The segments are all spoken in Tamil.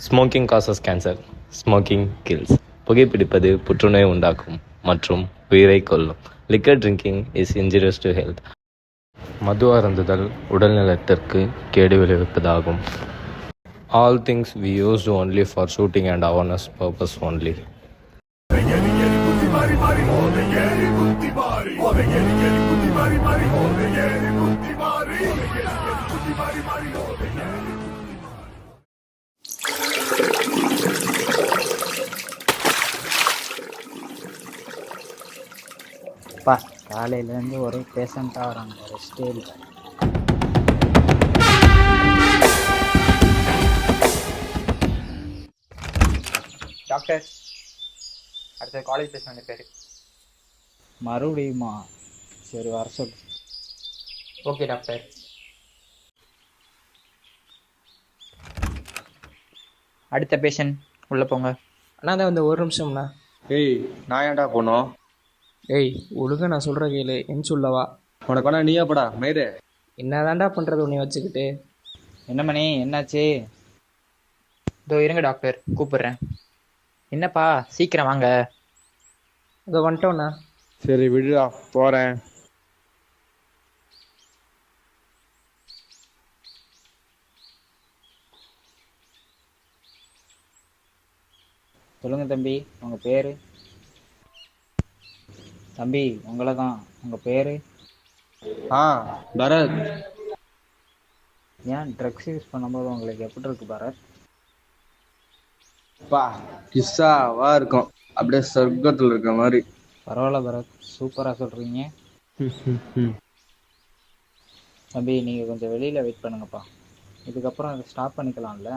Smoking causes cancer. Smoking kills. புகைப்பிடிப்பது புற்றுநோய் உண்டாக்கும் மற்றும் உயிரை கொல்லும். Liquor drinking is injurious to health. மது அருந்துதல் உடல் நலத்திற்கு கேடு விளைவிப்பதாகும். All things we used only for shooting and awareness purpose only. அப்பா காலையிலேருந்து ஒரே பேஷண்ட்டாக வராங்க, ரெஸ்ட்டே இல்லை. டாக்டர், அடுத்த காலேஜ் பேச வேண்டிய பேர். மறுபடியுமா? சரி, வர சொல்லு. Okay doctor. அடுத்த பேஷண்ட் உள்ளே போங்க. அண்ணா தான் வந்து ஒரு நிமிஷம்ண்ணா. ஏய், நான் ஏன்டா போனோம்? ஏய் ஒழுங்கா நான் சொல்கிற கேளு, என்ன சொல்லவா? உனக்கு வேணா நீயா படா மயிறு. என்னதான்டா பண்ணுறது உன்னை வச்சுக்கிட்டு? என்ன மணி, என்னாச்சு? இதோ இருங்க டாக்டர், கூப்பிடுறேன். என்னப்பா சீக்கிரம் வாங்க. இதோ வந்துட்டோண்ணா. சரி விடுடா, போறேன். சொல்லுங்க தம்பி, உங்கள் பேர்? தம்பி உங்களை தான். உங்கள் பேர்? பரத். ஏன் ட்ரக்ஸ் யூஸ் பண்ணும்போது உங்களுக்கு எப்படி இருக்கு பரத்? பா கிஸ்ஸாவா இருக்கும், அப்படியே சொர்க்கத்தில் இருக்க மாதிரி. பரவாயில்ல பரத், சூப்பராக சொல்கிறீங்க. தம்பி நீங்கள் கொஞ்சம் வெளியில் வெயிட் பண்ணுங்கப்பா, இதுக்கப்புறம் அதை ஸ்டாப் பண்ணிக்கலாம்ல.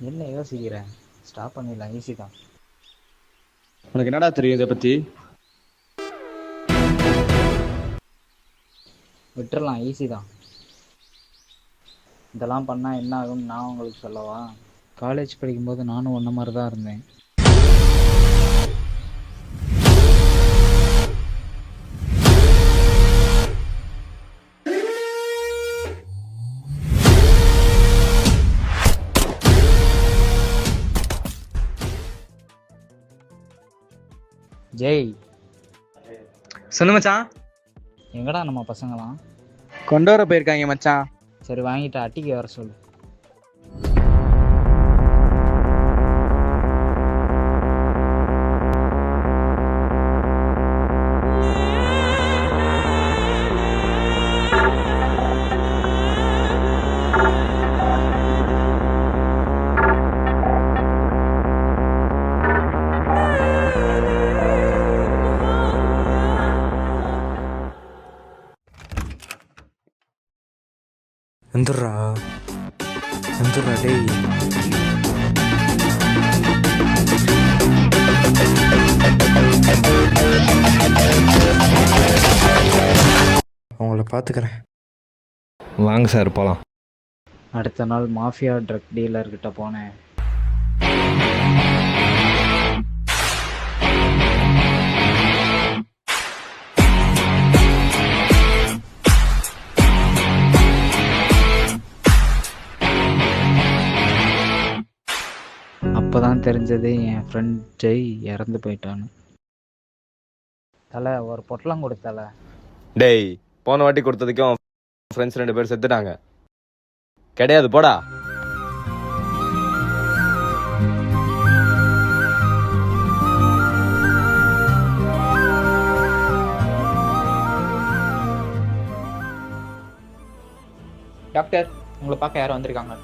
என்ன யோசிக்கிறேன்? ஸ்டாப் பண்ணிடலாம், ஈஸி தான். உனக்கு என்னடா தெரியும் இதை பற்றி? விட்டுறலாம், ஈஸி தான். இதெல்லாம் பண்ணால் என்ன ஆகும்னு நான் உங்களுக்கு சொல்லவா? காலேஜ் படிக்கும்போது நானும் ஒன்றை மாதிரி தான் இருந்தேன். ஜெய், சொல்லு மச்சான். எங்கடா நம்ம பசங்களாம்? கொண்டு வர போயிருக்காங்க மச்சான். சரி வாங்கிட்டு அட்டிக்கு வர சொல்லு. வந்துடுறா வந்துடுறா டேய். அவங்கள பார்த்துக்கிறேன். வாங்க சார் போகலாம். அடுத்த நாள் மாஃபியா ட்ரக் டீலர்கிட்ட போனேன். அப்போதான் தெரிஞ்சது என் ஃப்ரெண்ட் ஜெய் இறந்து போயிட்டான்னு. தலை ஒரு பொட்டலம் கொடுத்தல. டேய், போன வாட்டி கொடுத்ததுக்கும் ஃப்ரெண்ட்ஸ் 2 பேர் செத்துட்டாங்க. கிடையாது போடா. டாக்டர், உங்களை பார்க்க யாரும் வந்திருக்காங்க.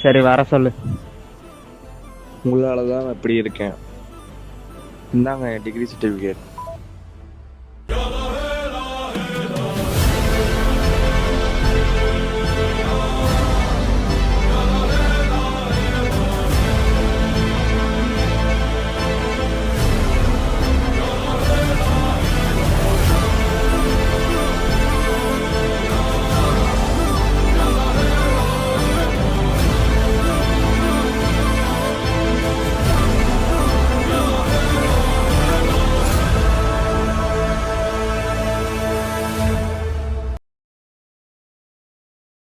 சரி வர சொல்லு. உங்களால தான் நான் இப்படி இருக்கேன். இந்தாங்க என் டிகிரி சர்டிஃபிகேட்.